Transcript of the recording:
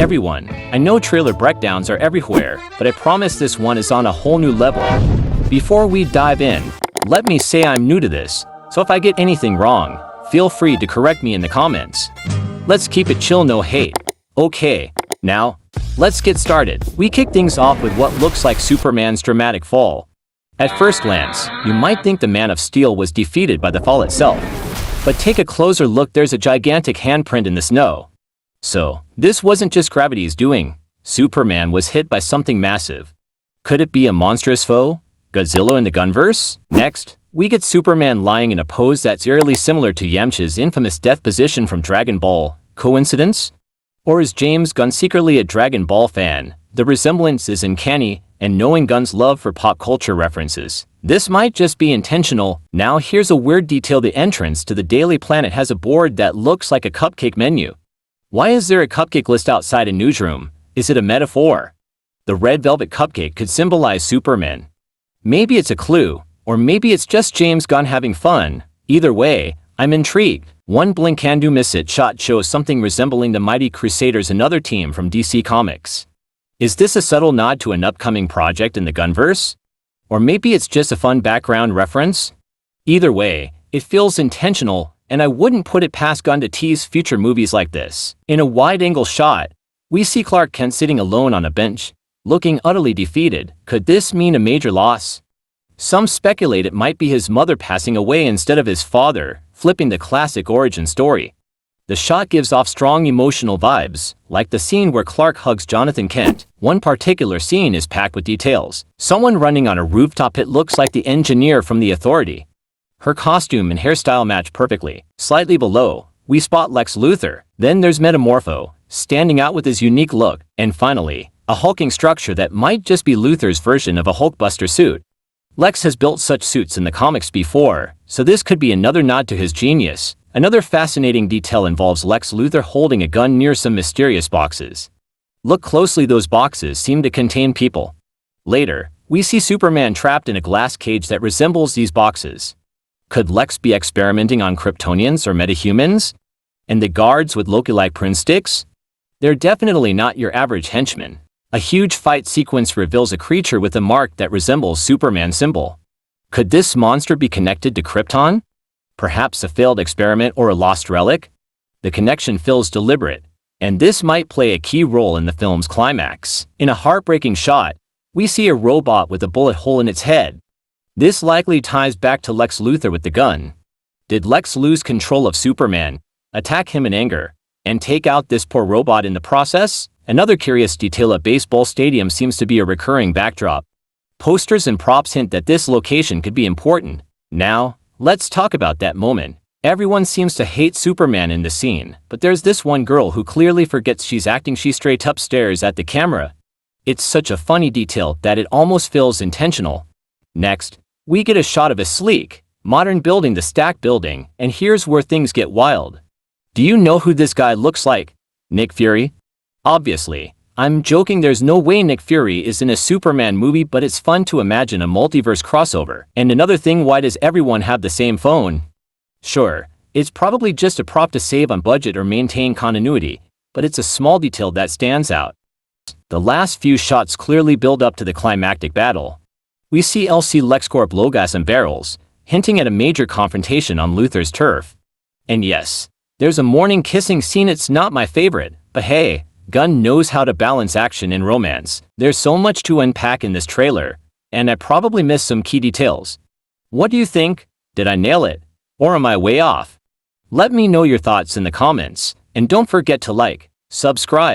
everyone. I know trailer breakdowns are everywhere, but I promise this one is on a whole new level. Before we dive in, let me say I'm new to this, so if I get anything wrong, feel free to correct me in the comments. Let's keep it chill, no hate. Okay, now, let's get started. We kick things off with what looks like Superman's dramatic fall. At first glance, you might think the Man of Steel was defeated by the fall itself. But take a closer look, there's a gigantic handprint in the snow. So, this wasn't just gravity's doing. Superman was hit by something massive. Could it be a monstrous foe? Godzilla in the Gunverse? Next, we get Superman lying in a pose that's eerily similar to Yamcha's infamous death position from Dragon Ball. Coincidence? Or is James Gunn secretly a Dragon Ball fan? The resemblance is uncanny, and knowing Gunn's love for pop culture references, this might just be intentional. Now here's a weird detail: the entrance to the Daily Planet has a board that looks like a cupcake menu. Why is there a cupcake list outside a newsroom? Is it a metaphor? The red velvet cupcake could symbolize Superman. Maybe it's a clue, or maybe it's just James Gunn having fun. Either way, I'm intrigued. One blink and you miss it shot shows something resembling the Mighty Crusaders, another team from DC Comics. Is this a subtle nod to an upcoming project in the Gunverse? Or maybe it's just a fun background reference? Either way, it feels intentional, and I wouldn't put it past Gunn to tease future movies like this. In a wide-angle shot, we see Clark Kent sitting alone on a bench, looking utterly defeated. Could this mean a major loss? Some speculate it might be his mother passing away instead of his father, flipping the classic origin story. The shot gives off strong emotional vibes, like the scene where Clark hugs Jonathan Kent. One particular scene is packed with details. Someone running on a rooftop. It looks like the engineer from The Authority. Her costume and hairstyle match perfectly. Slightly below, we spot Lex Luthor. Then there's Metamorpho, standing out with his unique look. And finally, a hulking structure that might just be Luthor's version of a Hulkbuster suit. Lex has built such suits in the comics before, so this could be another nod to his genius. Another fascinating detail involves Lex Luthor holding a gun near some mysterious boxes. Look closely, those boxes seem to contain people. Later, we see Superman trapped in a glass cage that resembles these boxes. Could Lex be experimenting on Kryptonians or metahumans? And the guards with Loki-like prune sticks? They're definitely not your average henchmen. A huge fight sequence reveals a creature with a mark that resembles Superman's symbol. Could this monster be connected to Krypton? Perhaps a failed experiment or a lost relic? The connection feels deliberate, and this might play a key role in the film's climax. In a heartbreaking shot, we see a robot with a bullet hole in its head. This likely ties back to Lex Luthor with the gun. Did Lex lose control of Superman, attack him in anger, and take out this poor robot in the process? Another curious detail: a baseball stadium seems to be a recurring backdrop. Posters and props hint that this location could be important. Now, let's talk about that moment. Everyone seems to hate Superman in the scene, but there's this one girl who clearly forgets she's acting. She straight up stares at the camera. It's such a funny detail that it almost feels intentional. Next, we get a shot of a sleek, modern building, the Stack Building, and here's where things get wild. Do you know who this guy looks like? Nick Fury? Obviously, I'm joking. There's no way Nick Fury is in a Superman movie, but it's fun to imagine a multiverse crossover. And another thing, why does everyone have the same phone? Sure, it's probably just a prop to save on budget or maintain continuity, but it's a small detail that stands out. The last few shots clearly build up to the climactic battle. We see LC LexCorp logos and barrels, hinting at a major confrontation on Luthor's turf. And yes, there's a morning kissing scene. It's not my favorite, but hey, Gunn knows how to balance action and romance. There's so much to unpack in this trailer, and I probably missed some key details. What do you think? Did I nail it? Or am I way off? Let me know your thoughts in the comments, and don't forget to like, subscribe,